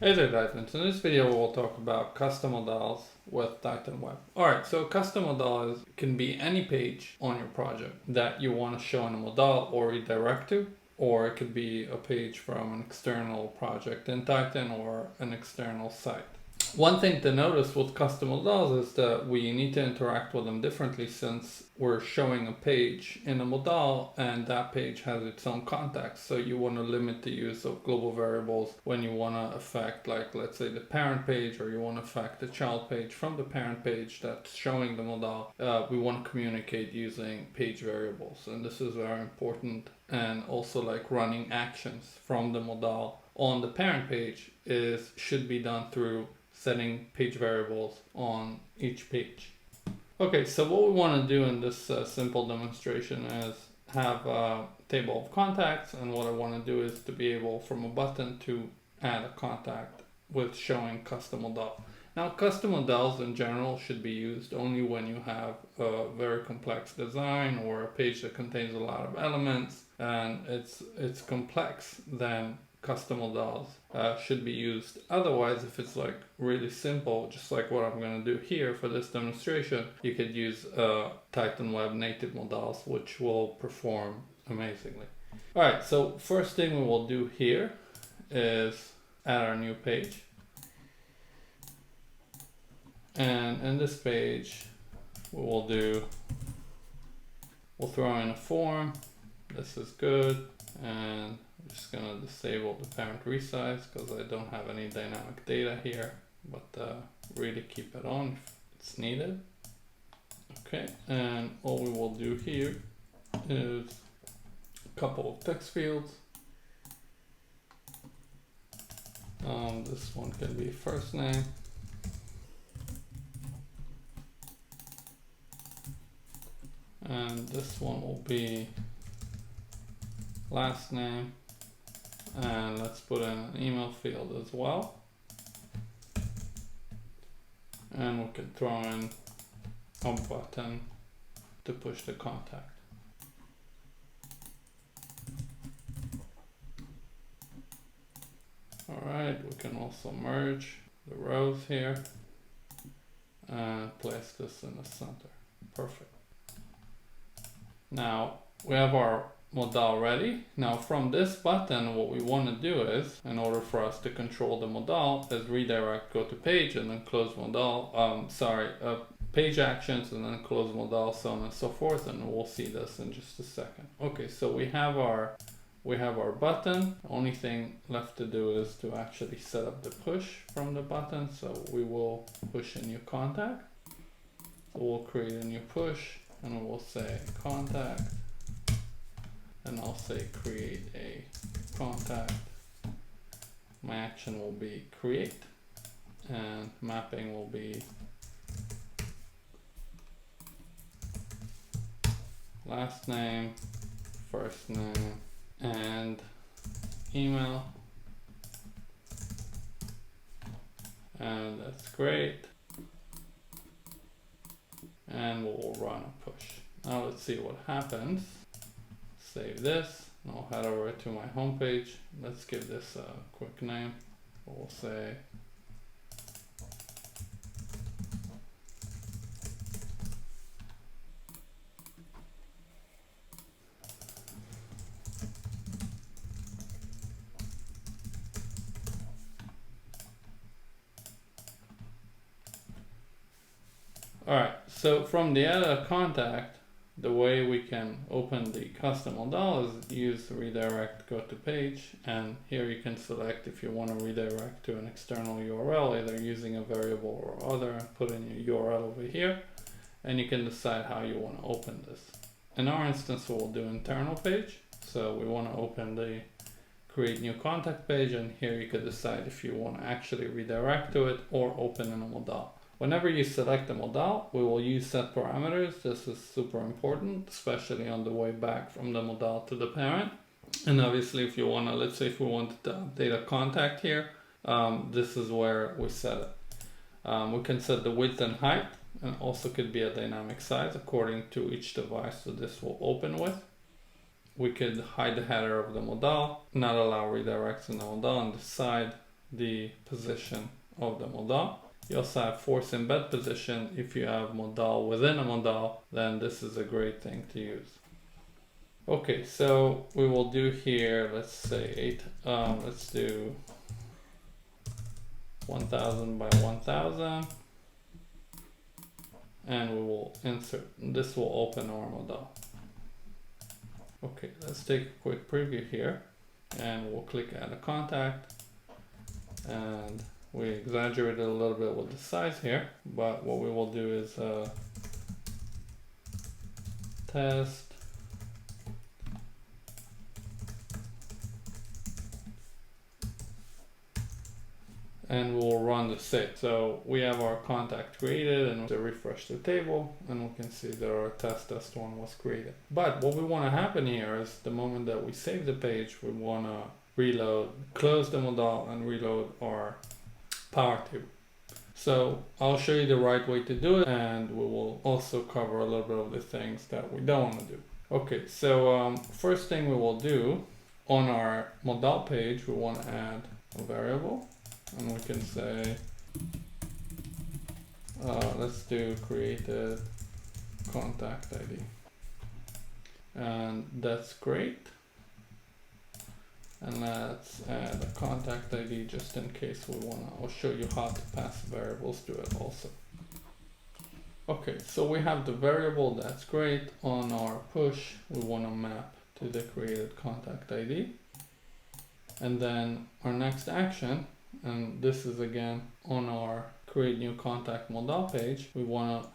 Hey there, Titans. In this video, we'll talk about custom modals with Titan Web. Alright, so custom modal can be any page on your project that you want to show in a modal or redirect to, or it could be a page from an external project in Titan or an external site. One thing to notice with custom modals is that we need to interact with them differently since we're showing a page in a modal and that page has its own context. So you want to limit the use of global variables when you want to affect, like, let's say the parent page, or you want to affect the child page from the parent page that's showing the modal. We want to communicate using page variables, and this is very important. And also, like, running actions from the modal on the parent page should be done through setting page variables on each page. Okay, so what we want to do in this simple demonstration is have a table of contacts, and what I want to do is to be able from a button to add a contact with showing custom modal. Now, custom modals in general should be used only when you have a very complex design or a page that contains a lot of elements and it's complex. Then custom modals should be used. Otherwise, if it's like really simple, just like what I'm going to do here for this demonstration, you could use Titan Web native modals, which will perform amazingly. All right, so first thing we will do here is add our new page. And in this page, we'll throw in a form. This is good. And I'm just gonna disable the parent resize because I don't have any dynamic data here, but really keep it on if it's needed. Okay, and all we will do here is a couple of text fields. This one can be first name. And this one will be last name, and let's put in an email field as well, and we can throw in a button to push the contact. Alright, we can also merge the rows here and place this in the center. Perfect. Now we have our modal ready. Now from this button, what we want to do is, in order for us to control the modal, is redirect go to page and then close modal, page actions and then close modal, so on and so forth, and we'll see this in just a second. Okay, so we have our button. The only thing left to do is to actually set up the push from the button. So we will push a new contact. So we'll create a new push and we will say contact. And I'll say create a contact. My action will be create, and mapping will be last name, first name, and email. And that's great. And we'll run a push. Now let's see what happens. Save this, and I'll head over to my home page. Let's give this a quick name. We'll say alright, so from the add a contact, the way we can open the custom modal is use redirect go to page, and here you can select if you want to redirect to an external URL, either using a variable or other, and put in your URL over here, and you can decide how you want to open this. In our instance, we'll do internal page, so we want to open the create new contact page, and here you could decide if you want to actually redirect to it or open in a modal. Whenever you select a modal, we will use set parameters. This is super important, especially on the way back from the modal to the parent. And obviously, if you want to, let's say if we wanted to update a contact here, this is where we set it. We can set the width and height, and also could be a dynamic size according to each device that this will open with. We could hide the header of the modal, not allow redirects in the modal, and decide the position of the modal. You also have force embed position. If you have modal within a modal, then this is a great thing to use. Okay, so we will do here, let's say 8, let's do 1000 by 1000, and we will insert, this will open our modal. Okay, let's take a quick preview here, and we'll click add a contact, and we exaggerated a little bit with the size here, but what we will do is test and we'll run the save. So we have our contact created, and we'll refresh the table, and we can see that our test one was created. But what we want to happen here is the moment that we save the page, we want to reload, close the modal, and reload our power table. So I'll show you the right way to do it, and we will also cover a little bit of the things that we don't want to do. Okay, so first thing we will do on our modal page, we want to add a variable. And we can say, let's do created contact ID. And that's great. And let's add a contact ID just in case we want to. I'll show you how to pass variables to it also. Okay, so we have the variable, that's great. On our push, we want to map to the created contact ID. And then our next action, and this is again on our create new contact modal page, we want to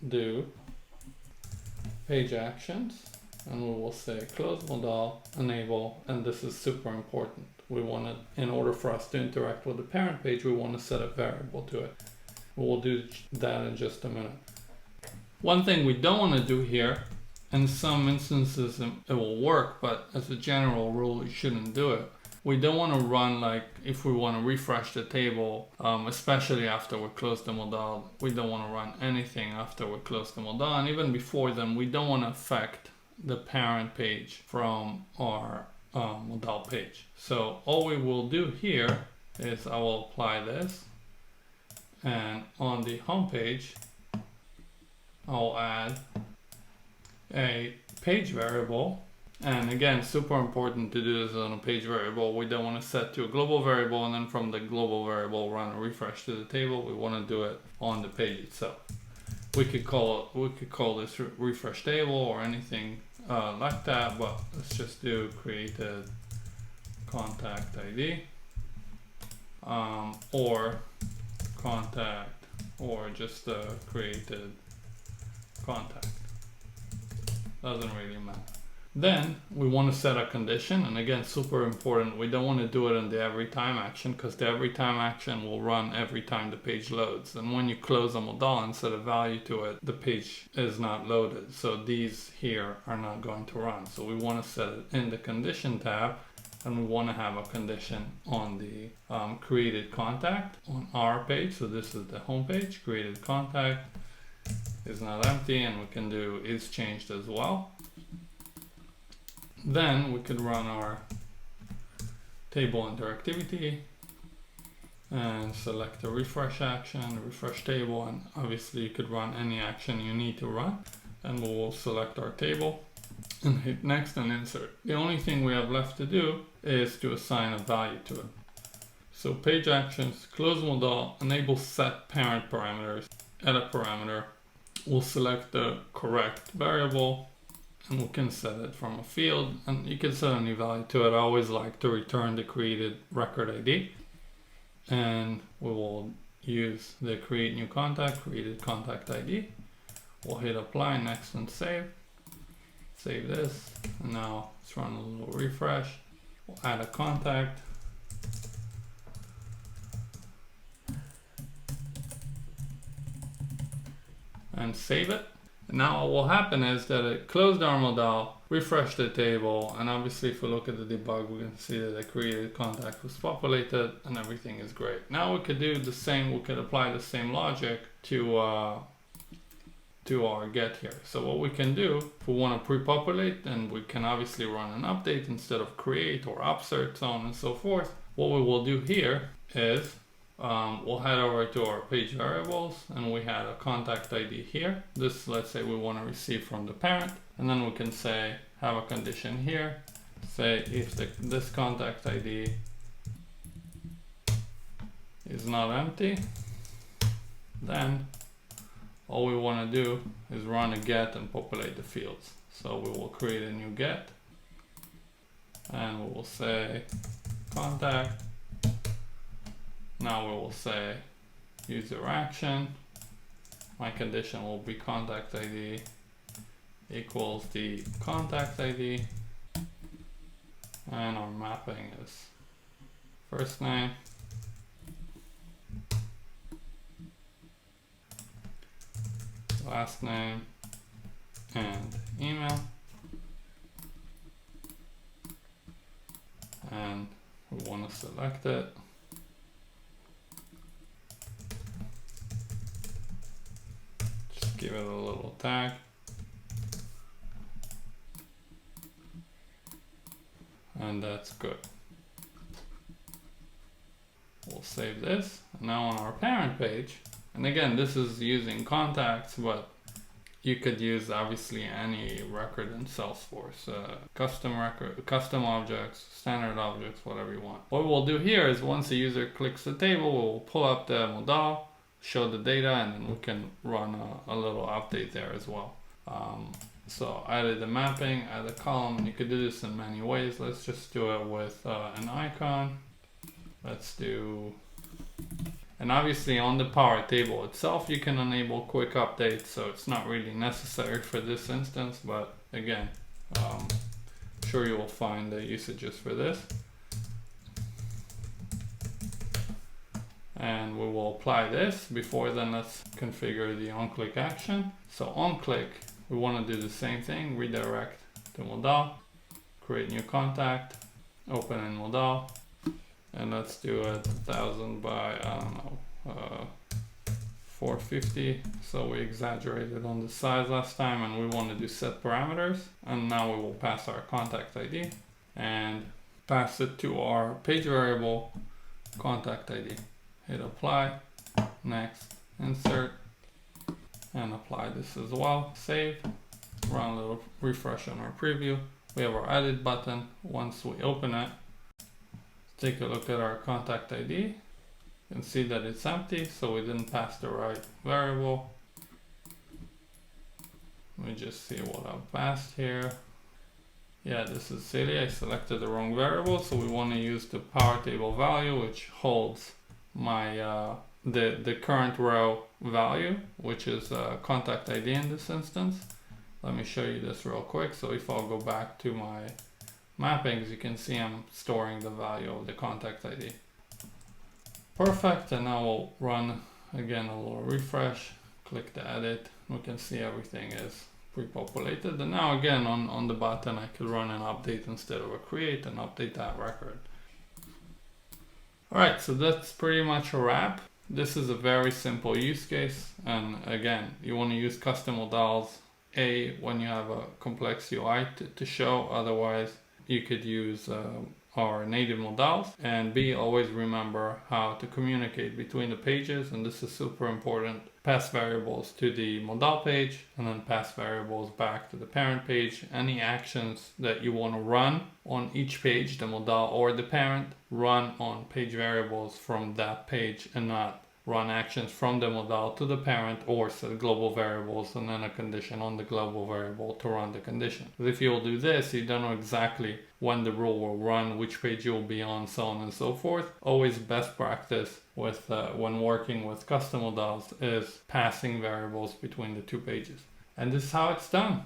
do page actions, and we will say close modal, enable, and this is super important. We want to, in order for us to interact with the parent page, we want to set a variable to it. We'll do that in just a minute. One thing we don't want to do here, in some instances it will work, but as a general rule you shouldn't do it. We don't want to run, like if we want to refresh the table, especially after we close the modal, we don't want to run anything after we close the modal, and even before then we don't want to affect the parent page from our modal page. So all we will do here is I will apply this, and on the home page I'll add a page variable. And again, super important to do this on a page variable. We don't want to set to a global variable and then from the global variable run a refresh to the table. We want to do it on the page itself. We could call this refresh table or anything like that, but let's just do created contact ID or contact, or just created contact. Doesn't really matter. Then we want to set a condition, and again, super important, we don't want to do it in the every time action, because the every time action will run every time the page loads, and when you close a modal and set a value to it, the page is not loaded, so these here are not going to run. So we want to set it in the condition tab, and we want to have a condition on the created contact on our page. So this is the home page, created contact is not empty, and we can do is changed as well. Then we could run our table interactivity and select the refresh action, refresh table, and obviously you could run any action you need to run. And we will select our table and hit next and insert. The only thing we have left to do is to assign a value to it. So page actions, close modal, enable set parent parameters, edit parameter. We'll select the correct variable, and we can set it from a field, and you can set any value to it. I always like to return the created record ID, and we will use the create new contact, created contact ID. We'll hit apply, next, and save. Save this, and now let's run a little refresh. We'll add a contact. And save it. Now what will happen is that it closed our modal, refreshed the table, and obviously if we look at the debug, we can see that the created contact was populated and everything is great. Now we could do the same, we could apply the same logic to our get here. So what we can do, if we want to pre-populate, then we can obviously run an update instead of create or upsert, so on and so forth. what we will do here is we'll head over to our page variables, and we had a contact ID here. This, let's say we want to receive from the parent, and then we can say, have a condition here, say if this contact ID is not empty, then all we want to do is run a get and populate the fields. So we will create a new get, and we will say contact. Now we will say user action. My condition will be contact ID equals the contact ID, and our mapping is first name, last name, and email, and we want to select it. Just give it a little tag. And that's good. We'll save this. And now on our parent page, and again, this is using contacts, but you could use obviously any record in Salesforce, custom record, custom objects, standard objects, whatever you want. What we'll do here is once the user clicks the table, we'll pull up the modal, show the data, and then we can run a little update there as well. So added the mapping, add a column. You could do this in many ways. Let's just do it with an icon. Let's do, and obviously on the Power Table itself, you can enable quick updates. So it's not really necessary for this instance, but again, I'm sure you will find the usages for this. And we will apply this. Before then, let's configure the on-click action. So on-click, we want to do the same thing, redirect to modal, create new contact, open in modal, and let's do it 1000 by, I don't know, 450. So we exaggerated on the size last time, and we want to do set parameters. And now we will pass our contact ID and pass it to our page variable contact ID. Hit apply, next, insert, and apply this as well. Save, run a little refresh on our preview. We have our edit button. Once we open it, take a look at our contact ID. You can see that it's empty, so we didn't pass the right variable. Let me just see what I've passed here. Yeah, this is silly. I selected the wrong variable, so we want to use the Power Table value, which holds my the current row value, which is contact ID in this instance. Let me show you this real quick. So if I'll go back to my mappings, you can see I'm storing the value of the contact ID. Perfect. And now we'll run again a little refresh, click the edit. We can see everything is pre-populated. And now again on the button, I could run an update instead of a create and update that record. All right, so that's pretty much a wrap. This is a very simple use case. And again, you want to use custom modals, A, when you have a complex UI to show. Otherwise, you could use our native modals. And B, always remember how to communicate between the pages. And this is super important. Pass variables to the modal page and then pass variables back to the parent page. Any actions that you want to run on each page, the modal or the parent, run on page variables from that page and not run actions from the modal to the parent or set global variables and then a condition on the global variable to run the condition. But if you'll do this, you don't know exactly when the rule will run, which page you'll be on, so on and so forth. Always best practice with when working with custom modals is passing variables between the two pages. And this is how it's done.